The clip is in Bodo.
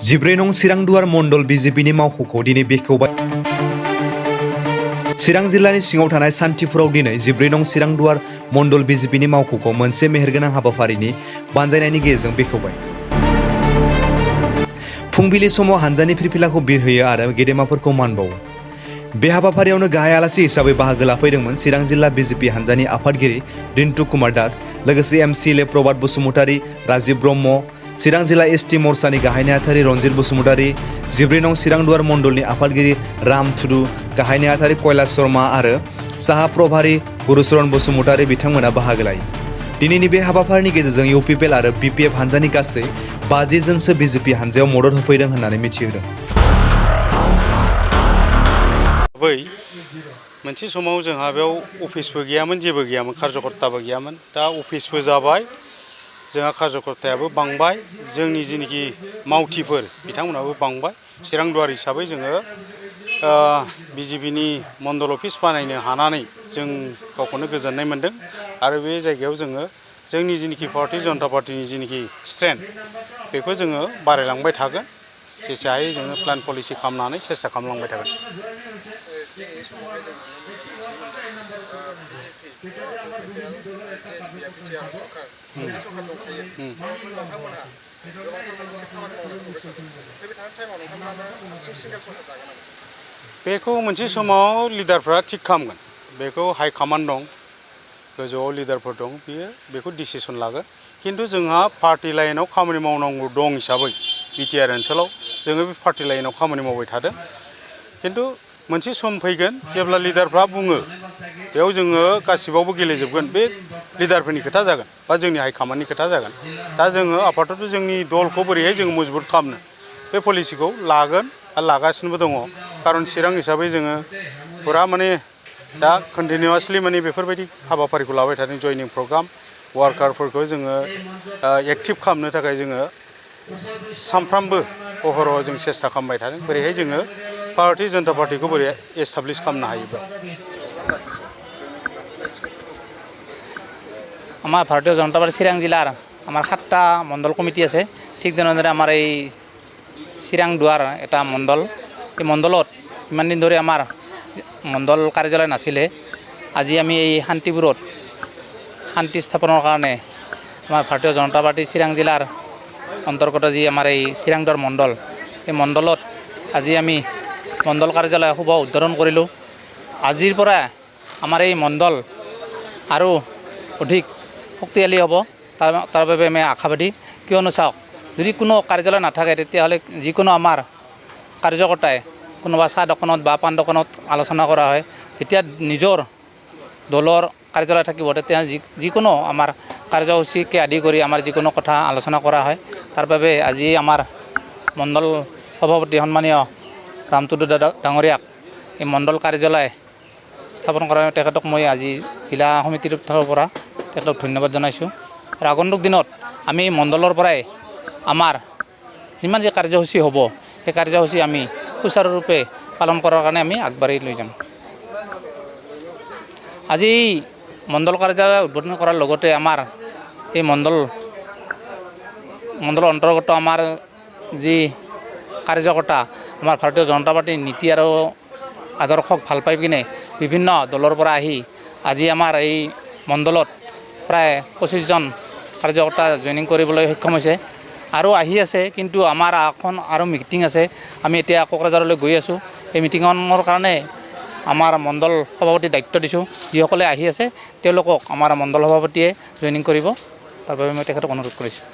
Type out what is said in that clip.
14 नं चिरांदुवार मण्डल बिजेपिनि मावख'खौ दिनै बेखेवबाय। चिरां जिल्लानि सिङाव थानाय सान्थिपुराव दिनै 14 नं चिरांदुवार मण्डल बिजेपिनि मावख'खौ मोनसे मेहेरगोनां हाबाफारिनि बानजायनायनि गेजेरजों बेखेवबाय। फुंबिलि समाव हानजानि फिरफिलाखौ बिरहोयो आरो गेदेमाफोरखौ मान बावो। बे हाबाफारियावनो गाहाय आलासि हिसाबै बाहागो लाफैदोंमोन चिरां जिल्ला बिजेपि हानजानि आफादगिरि रिन्टु कुमार दास, लोगोसे एमसिएलए प्रभात बसुमतारी, राजीव ब्रह्म, चिरां जिल्ला एसटि मोर्चानि गाहाय नेहाथारि रन्जित बसुमतारी, 14 नं चिरांदुवार मण्डलनि आफादगिरि राम थुदु, गाहाय नेहाथारि कैलाश शर्मा आरो साहा प्रभारी गुरुचरण बसुमतारी बिथांमोना बाहागो लायो। दिनैनि बे हाबाफारिनि गेजेरजों इउपिपिएल आरो बिपिएफ हानजानि गासै 50 जनसो बिजेपि हानजायाव मदद होफैदों होननानै मिथिहोदों। मोनसे समाव जोंहा बेयाव अफिसबो गैयामोन, जेबो गैयामोन, कार्यकर्ताबो गैयामोन। दा अफिसबो जाबाय, जोंहा कार्यकर्तायाबो बांबाय, जोंनि जिनोखि मावथिफोर बिथांमोनाबो बांबाय। चिरांदुवार हिसाबै जोङो बिजेपिनि मण्डल अफिस बानायनो हानानै जों गावखौनो गोजोननाय मोन्दों आरो बे जायगायाव जोङो जोंनि जिनोखि भारतीय जनता पार्टीनि जिनोखि स्ट्रेंथ बेखौ जोङो बारायलांबाय थागोन। जेसे हायो जोङो प्लान पलिसि खालामनानै सेस्था खालामलांबाय थागोन। बेखौ मोनसे समाव लिडारफ्रा थिग खालामगोन। बेखौ हाइ कमान्ड दं, गोजौआव लिडारफोर दं, बेखौ डिसिसन लागोन। किन्तु जोंहा पार्टी लाइनाव खामानि मावनांगौ दं हिसाबै बिटिआर ओनसोलाव जोङो बे पार्टी लाइनाव खामानि मावबाय थादों। किन्तु मोनसे सम फैगोन जेब्ला लिडारफ्रा बुङो बेयाव जोङो गासिबावबो गेलेजोबगोन। बे लिडारफोरनि खोथा जागोन बा जोंनि हाइ कमान्डनि खोथा जागोन। दा जोङो आपातत जोंनि दलखौ बोरैहाय जोङो मजबुत खालामनो बे पलिसिखौ लागोन आरो लागासिनोबो दङ। खारन चिरां हिसाबै जोङो फुरा माने दा कन्टिनिउआसलि माने बेफोरबायदि हाबाफारिखौ लाबाय थादों। जयनिं प्रग्राम, वार्कारफोरखौ जोङो एक्टिभ खालामनो थाखाय जोङो सानफ्रामबो अहरह जों सेस्था खालामबाय थादों। बोरैहाय जोङो भारतीय जनता पार्टीखौ बोरै एस्टाब्लिश खालामनो हायोबा। আমাৰ ভাৰতীয় জনতা পাৰ্টি চিৰাং জিলাৰ আমাৰ 7টা মণ্ডল কমিটি আছে। ঠিক তেনেদৰে আমাৰ এই চিৰাংদুৱাৰ এটা মণ্ডল, এই মণ্ডলত ইমান দিন ধৰি আমাৰ মণ্ডল কাৰ্যালয় নাছিলে। আজি আমি এই শান্তিপুৰত শান্তি স্থাপনৰ কাৰণে আমাৰ ভাৰতীয় জনতা পাৰ্টি চিৰাং জিলাৰ অন্তৰ্গত যি আমাৰ এই চিৰাংদুৱাৰ মণ্ডল, এই মণ্ডলত আজি আমি মণ্ডল কাৰ্যালয় শুভ উদ্বোধন কৰিলোঁ। আজিৰ পৰা আমাৰ এই মণ্ডল আৰু অধিক শক্তিশালী হ'ব, তাৰ বাবে আমি আশাবাদী। কিয়নো চাওক, যদি কোনো কাৰ্যালয় নাথাকে তেতিয়াহ'লে যিকোনো আমাৰ কাৰ্যকৰ্তাই কোনোবা চাহ দোকানত বা পাণ দোকানত আলোচনা কৰা হয়। যেতিয়া নিজৰ দলৰ কাৰ্যালয় থাকিব তেতিয়া যিকোনো আমাৰ কাৰ্যসূচীকে আদি কৰি আমাৰ যিকোনো কথা আলোচনা কৰা হয়। তাৰ বাবে আজি আমাৰ মণ্ডল সভাপতি সন্মানীয় ৰামটুডু ডাঙৰীয়াক এই মণ্ডল কাৰ্যালয় স্থাপন কৰা তেখেতক মই আজি জিলা সমিতিৰ ফালৰ পৰা তেখেতক ধন্যবাদ জনাইছোঁ। আৰু আগন্তুক দিনত আমি মণ্ডলৰ পৰাই আমাৰ যিমান যে কাৰ্যসূচী হ'ব সেই কাৰ্যসূচী আমি সুচাৰুৰূপে পালন কৰাৰ কাৰণে আমি আগবাঢ়ি লৈ যাম। আজি মণ্ডল কাৰ্যালয় উদ্বোধন কৰাৰ লগতে আমাৰ এই মণ্ডলৰ অন্তৰ্গত আমাৰ যি কাৰ্যকৰ্তা, আমাৰ ভাৰতীয় জনতা পাৰ্টীৰ নীতি আৰু আদৰ্শক ভাল পাই কিনে বিভিন্ন দলৰ পৰা আহি আজি আমাৰ এই মণ্ডলত প্ৰায় 25 জন কাৰ্যকৰ্তা জইনিং কৰিবলৈ সক্ষম হৈছে আৰু আহি আছে। কিন্তু আমাৰ এখন আৰু মিটিং আছে, আমি এতিয়া কোকৰাঝাৰলৈ গৈ আছোঁ। এই মিটিঙৰ কাৰণে আমাৰ মণ্ডল সভাপতিৰ দায়িত্ব দিছোঁ। যিসকলে আহি আছে তেওঁলোকক আমাৰ মণ্ডল সভাপতিয়ে জইনিং কৰিব, তাৰ বাবে মই তেখেতক অনুৰোধ কৰিছোঁ।